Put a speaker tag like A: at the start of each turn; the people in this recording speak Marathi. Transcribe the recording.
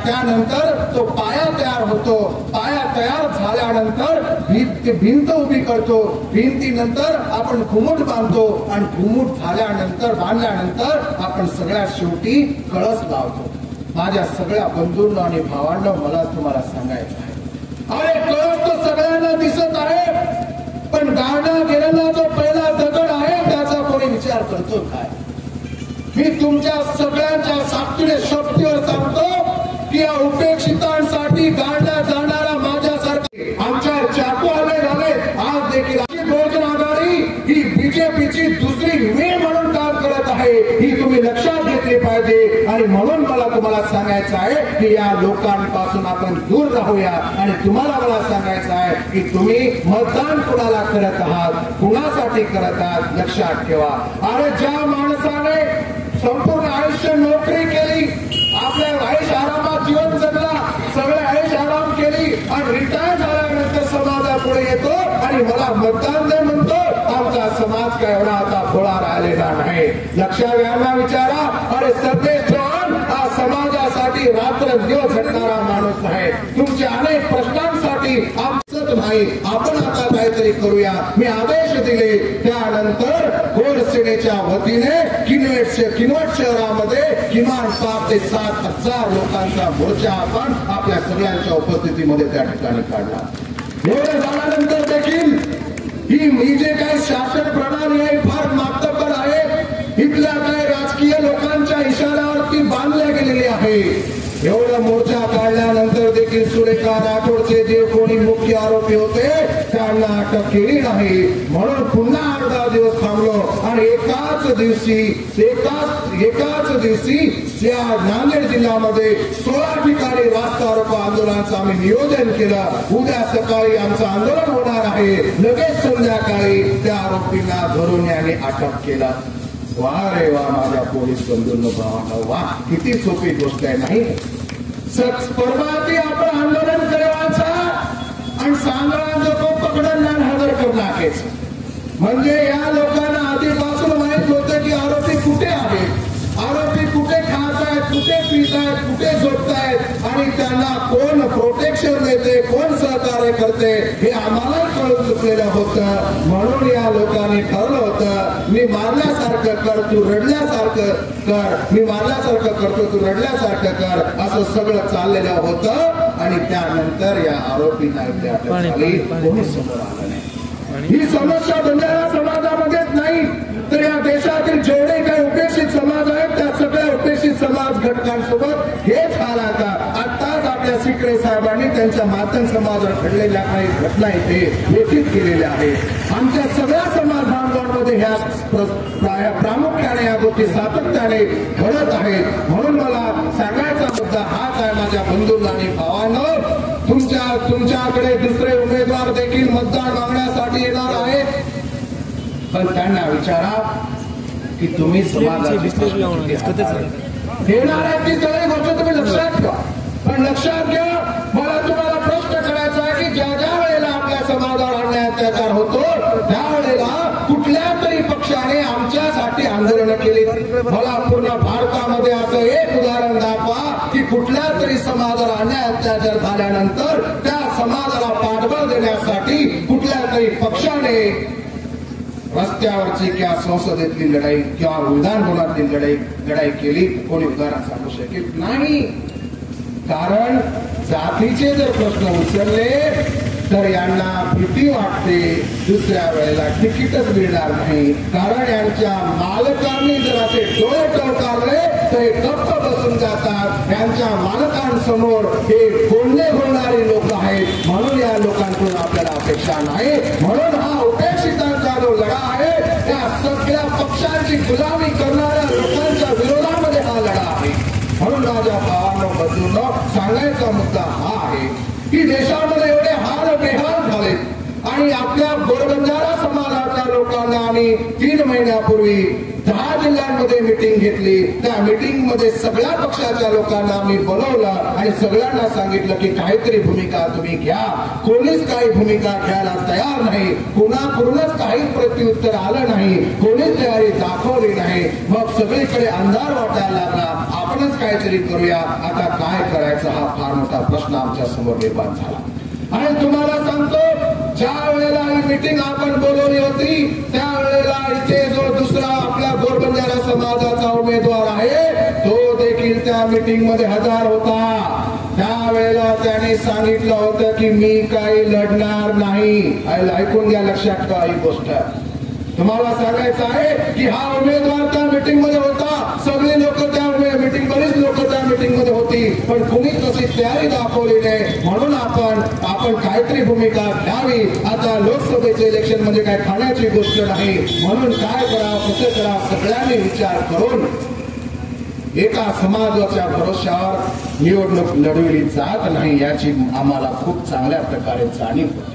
A: त्यानंतर तो पाया तयार होतो. पाया तयार झाल्यानंतर भिंत उभी करतो. भिंतीनंतर आपण घुमट बांधतो आणि घुमट झाल्यानंतर बांधल्यानंतर आपण सगळ्यात शेवटी कळस लावतो. माझ्या सगळ्या बंधूंना आणि भावांना मला तुम्हाला सांगायचं आहे, अरे कळस तर सगळ्यांना दिसत आहे, पण गाडा गेलेला जो पहिला दगड आहे त्याचा कोणी विचार करतो काय? मी तुमच्या सगळ्यांच्या साक्षीने शक्तीवर सांगतो की या उपेक्षितांसाठी गाडला जाणारा माझ्यासारखे आमच्या चाकू आले झाले. आज देखील बहुजन आघाडी ही बीजेपीची दुसरी वे म्हणून काम करत आहे, ही तुम्ही लक्षात घेतली पाहिजे. आणि म्हणून मला तुम्हाला सांगायचं आहे की या लोकांपासून आपण दूर राहूया. आणि तुम्हाला मला सांगायचं आहे की तुम्ही मतदान कुणाला करत आहात, कुणासाठी करत आहात, लक्षात ठेवा. अरे ज्या माणसाने संपूर्ण आयुष्य नोकरी केली, आपल्या ऐश आरामात जीवन जगला, सगळे ऐश आराम केली आणि रिटायर झाल्यानंतर समाजापुढे येतो आणि मला मतदान दे म्हणतो, आमचा समाज काय एवढा आता भोळा राहिलेला नाही. लक्षात घ्यायला विचारा. अरे सर्वेश चव्हाण हा समाजासाठी रात्रंदिवस झटणारा माणूस आहे. तुमच्या अनेक प्रश्नांसाठी आमचंच नाही, आपण आता काहीतरी करूया. मी आदेश दिले. त्यानंतर गोरसेनेच्या वतीने किनवट शहरामध्ये किमान 5 ते 7,000 लोकांचा मोर्चा आपण आपल्या सगळ्यांच्या उपस्थितीमध्ये त्या ठिकाणी काढला. एवढं झाल्यानंतर देखील ही जे काही शासन प्रणाली आहे फार मातब्बर आहे. इथल्या काही राजकीय लोकांच्या इशाऱ्यावरती बांधल्या गेलेली आहे. एवढा मोर्चा काढल्यानंतर देखील सुरेखा राठोडचे जे कोणी मुख्य आरोपी होते त्यांना अटक केली नाही. म्हणून पुन्हा 8 दिवस थांबलो आणि एकाच दिवशी या नांदेड जिल्ह्यामध्ये 16 ठिकाणी रास्ता रोको आंदोलनाचं आम्ही नियोजन केलं. उद्या सकाळी आमचं आंदोलन होणार आहे. लगेच संध्याकाळी त्या आरोपींना धरून याने अटक केलं. वा रे वा माझ्या पोलीस बंधूंनो भावांनो, वा किती सोपी गोष्ट आहे नाही. परवाती आपण आंदोलन करायचा आणि सांगणार जो पकडून हजर करून टाकायचं. म्हणजे या लोकांना आधीपासून माहित होतं की आरोपी कुठे आहेत, आरोपी कुठे खात आहेत, कुठे पित आहेत, कुठे झोपतायत आणि त्यांना कोण प्रोटेक्शन देते, कोण सहकार्य करते हे आम्हाला कळून चुकलेलं होतं. म्हणून या लोकांनी ठरवलं होतं, मी मारल्यासारखं कर, तू रडल्यासारखं कर, मी मारल्यासारखं करतो, तू रडल्यासारखं कर, असं सगळं चाललेलं होतं. आणि त्यानंतर या आरोपींना कोणी समोर आलं नाही. ही समस्या बंजारा समाजामध्येच नाही तर या देशातील जेवढे काही उपेक्षित समाज आहेत त्या सगळ्या उपेक्षित समाज घटकांसोबत हेच हाल आता. आताच आपल्या सिकरे साहेबांनी त्यांच्या मातंग समाजावर घडलेल्या काही घटना इथे लेखित केलेल्या आहेत. आमच्या सगळ्या समाज बांधवांमध्ये ह्या प्रामुख्याने या गोष्टी सातत्याने घडत आहेत. म्हणून मला सांगायचा मुद्दा हाच आहे माझ्या बंधूंना आणि भावांनो, तुमच्याकडे दुसरे उमेदवार देखील मतदान मागण्यासाठी येणार आहेत, पण त्यांना विचारा की तुम्ही समाजाची येणार आहे ती सगळी गोष्ट तुम्ही लक्षात घ्या. पण लक्षात घ्या, मला तुम्हाला प्रश्न करायचा आहे की ज्या ज्या वेळेला आपल्या समाजावर अन्याय अत्याचार होतो त्यावेळेला कुठल्या तरी पक्षाने आमच्यासाठी आंदोलन केली. मला पूर्ण भारतामध्ये असं एक उदाहरण दाखवा की कुठल्या तरी समाजाला अन्याय अत्याचार झाल्यानंतर त्या समाजाला पाठबळ देण्यासाठी कुठल्या तरी पक्षाने रस्त्यावरची किंवा संसदेतली लढाई किंवा विधानभवनातली लढाई केली. कोणी उदाहरण सांगू शकेल नाही. कारण जातीचे जर प्रश्न उचलले तर यांना भीती वाटते दुसऱ्या वेळेला तिकीटच मिळणार नाही. कारण यांच्या मालकांनी जर असे डोळे टवकारले तर हे गप्प बसून जातात. यांच्या मालकांसमोर हे बोलणे बोलणारे लोक आहेत. म्हणून या लोकांकडून आपल्याला अपेक्षा नाही. म्हणून हा उपेक्षितांचा जो लढा आहे त्या सगळ्या पक्षांची गुलामी करणाऱ्या लोकांच्या विरोधामध्ये हा लढा आहे. म्हणून माझ्या भावांनो बंधूंनो सांगायचा मुद्दा हा आहे की देशामध्ये एवढे हाल बेहाल झाले, आणि आपल्या गोरबंजारा समाजाच्या लोकांना आम्ही 3 महिन्यापूर्वी 10 जिल्ह्यांमध्ये मीटिंग घेतली. त्या मीटिंग मध्ये सगळ्या पक्षाच्या लोकांना आम्ही बोलवलं आणि सगळ्यांना सांगितलं की काहीतरी भूमिका तुम्ही घ्या. कोणीच काही भूमिका घ्यायला तयार नाही. कुणाकडूनच काही प्रत्युत्तर आलं नाही. कोणीच तयारी दाखवली नाही. मग सगळीकडे अंधार वाटायला लागला. आपणच काहीतरी करूया. आता काय करायचं हा फार मोठा प्रश्न आमच्या समोर निर्माण झाला. आणि तुम्हाला सांगतो, ज्या वेळेला ही मीटिंग आपण बोलवली होती त्यावेळेला इथे जो दुसरा आपल्या गोरबंजारा समाजाचा उमेदवार आहे तो देखील त्या मीटिंग मध्ये हजर होता. त्यावेळेला त्याने सांगितलं होतं की मी काही लढणार नाही. ऐकून घ्या, लक्षात ठेवा ही गोष्ट. तुम्हाला सांगायचं आहे की हा उमेदवार त्या मीटिंग मध्ये होता. सगळे लोक त्या मीटिंग, बरीच लोक त्या मीटिंग मध्ये होती, पण कुणी तशी तयारी दाखवली नाही. म्हणून आपण काहीतरी भूमिका घ्यावी. आता लोकसभेचे इलेक्शन म्हणजे काय खाण्याची गोष्ट नाही. म्हणून काय करावं, कसं करावं, सगळ्यांनी विचार करून एका समाजाच्या भरोश्यावर निवडणूक लढवली जात नाही याची आम्हाला खूप चांगल्या प्रकारे जाणीव होती.